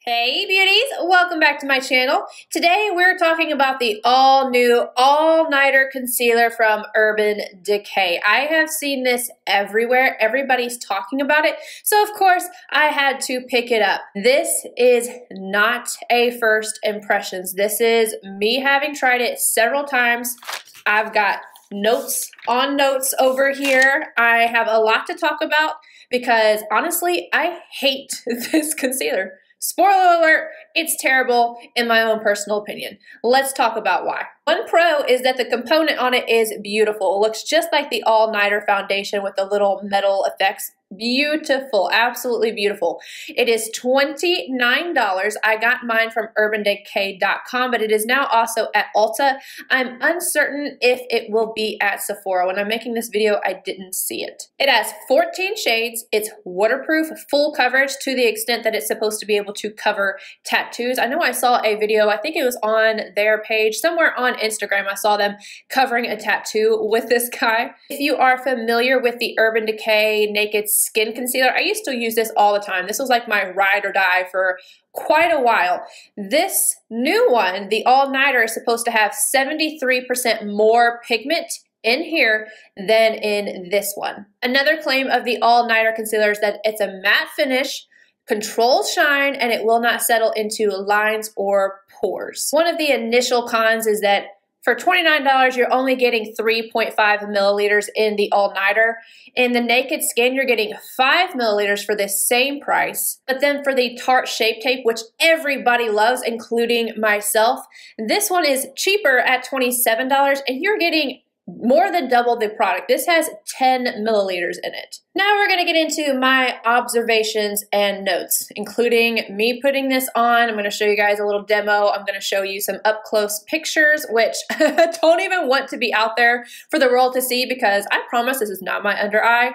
Hey beauties, welcome back to my channel. Today we're talking about the all-new all-nighter concealer from Urban Decay. I have seen this everywhere. Everybody's talking about it. So of course I had to pick it up. This is not a first impressions. This is me having tried it several times. I've got notes on notes over here. I have a lot to talk about because honestly, I hate this concealer. Spoiler alert, it's terrible in my own personal opinion. Let's talk about why. One pro is that the component on it is beautiful. It looks just like the all-nighter foundation with the little metal effects. Beautiful, absolutely beautiful. It is $29. I got mine from urbandecay.com, but it is now also at Ulta. I'm uncertain if it will be at Sephora. When I'm making this video, I didn't see it. It has 14 shades. It's waterproof, full coverage to the extent that it's supposed to be able to cover tattoos. I know I saw a video, I think it was on their page, somewhere on Instagram, I saw them covering a tattoo with this guy. If you are familiar with the Urban Decay Naked Skin Concealer, I used to use this all the time. This was like my ride or die for quite a while. This new one, the all-nighter, is supposed to have 73% more pigment in here than in this one. Another claim of the all-nighter concealer is that it's a matte finish, controls shine, and it will not settle into lines or pores. One of the initial cons is that for $29, you're only getting 3.5 milliliters in the all-nighter. In the Naked Skin, you're getting 5 milliliters for the same price. But then for the Tarte Shape Tape, which everybody loves, including myself, this one is cheaper at $27, and you're getting more than double the product. This has 10 milliliters in it. Now we're going to get into my observations and notes, including me putting this on. I'm going to show you guys a little demo. I'm going to show you some up close pictures, which I don't even want to be out there for the world to see because I promise this is not my under eye.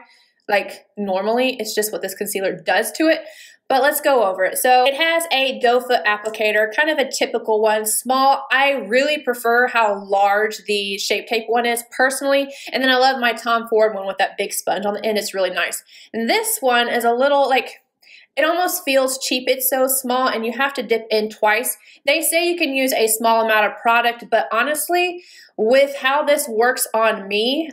Like normally, it's just what this concealer does to it. But let's go over it. So it has a doe foot applicator, kind of a typical one, small. I really prefer how large the Shape Tape one is personally. And then I love my Tom Ford one with that big sponge on the end. It's really nice. And this one is a little like, it almost feels cheap. It's so small and you have to dip in twice. They say you can use a small amount of product, but honestly, with how this works on me,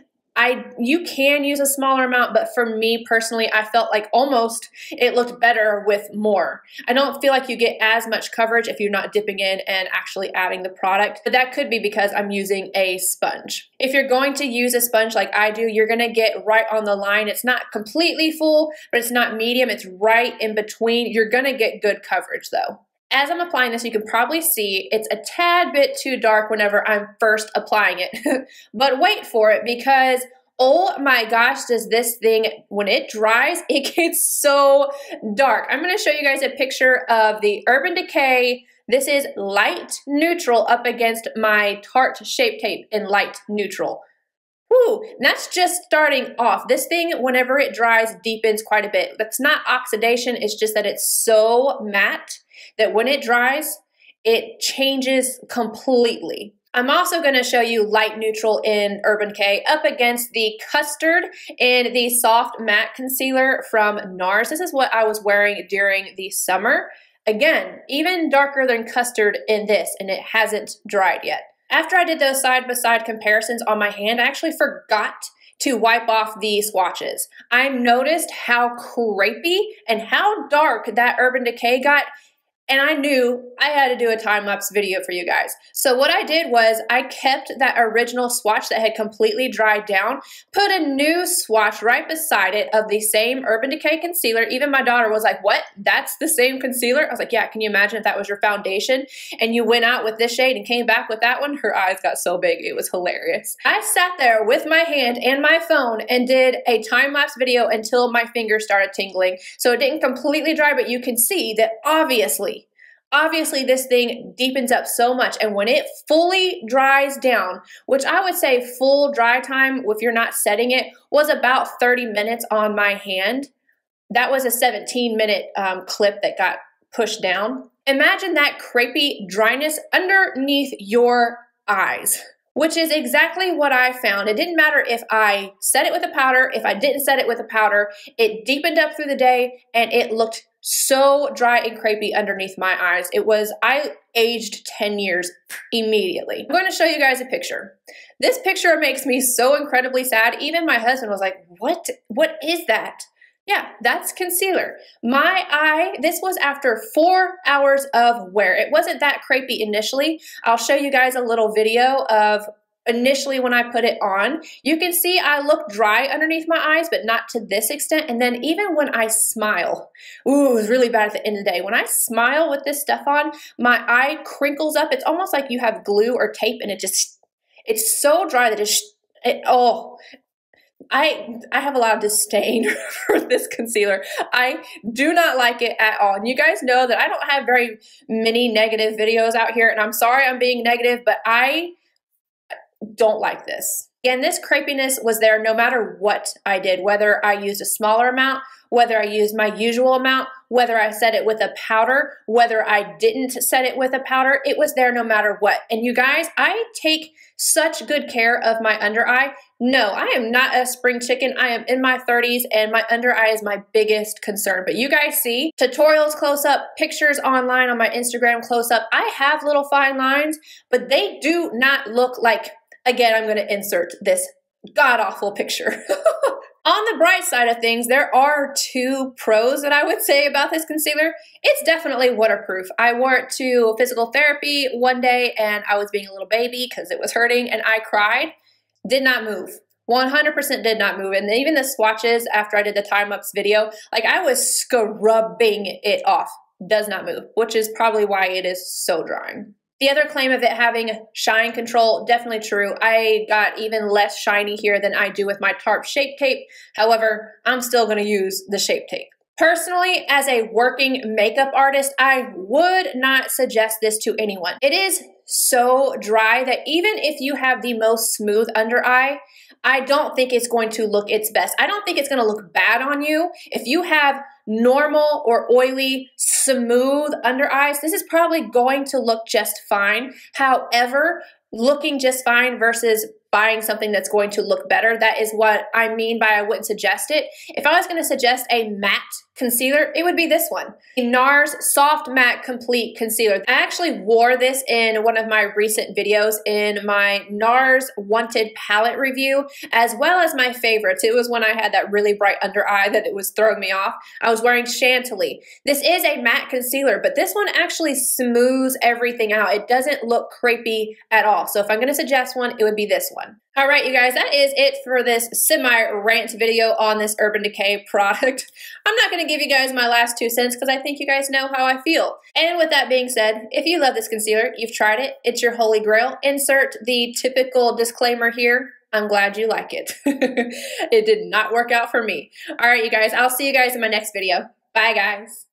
you can use a smaller amount, but for me personally, I felt like almost it looked better with more. I don't feel like you get as much coverage if you're not dipping in and actually adding the product, but that could be because I'm using a sponge. If you're going to use a sponge like I do, you're gonna get right on the line. It's not completely full, but it's not medium. It's right in between. You're gonna get good coverage though. As I'm applying this, you can probably see it's a tad bit too dark whenever I'm first applying it. But wait for it because, oh my gosh, does this thing, when it dries, it gets so dark. I'm going to show you guys a picture of the Urban Decay. This is light neutral up against my Tarte Shape Tape in light neutral. Whew, that's just starting off. This thing, whenever it dries, deepens quite a bit. That's not oxidation, it's just that it's so matte that when it dries, it changes completely. I'm also going to show you light neutral in Urban Decay up against the custard in the soft matte concealer from Nars. This is what I was wearing during the summer. Again, even darker than custard in this, and it hasn't dried yet. After I did those side-by-side comparisons on my hand, I actually forgot to wipe off the swatches. I noticed how crepey and how dark that Urban Decay got, and I knew I had to do a time-lapse video for you guys. So what I did was I kept that original swatch that had completely dried down, put a new swatch right beside it of the same Urban Decay concealer. Even my daughter was like, what? That's the same concealer? I was like, yeah, can you imagine if that was your foundation and you went out with this shade and came back with that one? Her eyes got so big, it was hilarious. I sat there with my hand and my phone and did a time-lapse video until my fingers started tingling. So it didn't completely dry, but you can see that obviously this thing deepens up so much, and when it fully dries down, which I would say full dry time, if you're not setting it, was about 30 minutes on my hand. That was a 17-minute clip that got pushed down. Imagine that crepey dryness underneath your eyes, which is exactly what I found. It didn't matter if I set it with a powder, if I didn't set it with a powder, it deepened up through the day and it looked so dry and crepey underneath my eyes. I aged 10 years immediately. I'm going to show you guys a picture. This picture makes me so incredibly sad. Even my husband was like, what is that? Yeah, that's concealer. My eye, this was after 4 hours of wear. It wasn't that crepey initially. I'll show you guys a little video of initially when I put it on. You can see I look dry underneath my eyes, but not to this extent. And then even when I smile, ooh, it was really bad at the end of the day. When I smile with this stuff on, my eye crinkles up. It's almost like you have glue or tape and it's so dry that I have a lot of disdain for this concealer. I do not like it at all. And you guys know that I don't have very many negative videos out here, and I'm sorry I'm being negative, but I don't like this. Again, this crepiness was there no matter what I did, whether I used a smaller amount, whether I used my usual amount, whether I set it with a powder, whether I didn't set it with a powder, it was there no matter what. And you guys, I take such good care of my under eye. No, I am not a spring chicken. I am in my 30s and my under eye is my biggest concern. But you guys see tutorials close up, pictures online on my Instagram close up. I have little fine lines, but they do not look like, again, I'm going to insert this god-awful picture. On the bright side of things, there are 2 pros that I would say about this concealer. It's definitely waterproof. I wore it to physical therapy one day and I was being a little baby because it was hurting and I cried. Did not move. 100% did not move. And even the swatches after I did the time-lapse video, like I was scrubbing it off. Does not move, which is probably why it is so drying. The other claim of it having shine control, definitely true. I got even less shiny here than I do with my Tarte Shape Tape. However, I'm still going to use the Shape Tape. Personally, as a working makeup artist, I would not suggest this to anyone. It is so dry that even if you have the most smooth under eye, I don't think it's going to look its best. I don't think it's going to look bad on you. If you have normal or oily, smooth under eyes, this is probably going to look just fine. However, looking just fine versus buying something that's going to look better, that is what I mean by I wouldn't suggest it. If I was going to suggest a matte concealer, it would be this one. The Nars Soft Matte Complete Concealer. I actually wore this in one of my recent videos in my Nars Wanted palette review, as well as my favorites. It was when I had that really bright under eye that it was throwing me off. I was wearing Chantilly. This is a matte concealer, but this one actually smooths everything out. It doesn't look crepey at all. So if I'm going to suggest one, it would be this one. All right, you guys, that is it for this semi-rant video on this Urban Decay product. I'm not going to give you guys my last 2 cents because I think you guys know how I feel. And with that being said, if you love this concealer, you've tried it, it's your holy grail, insert the typical disclaimer here. I'm glad you like it. It did not work out for me. All right, you guys, I'll see you guys in my next video. Bye, guys.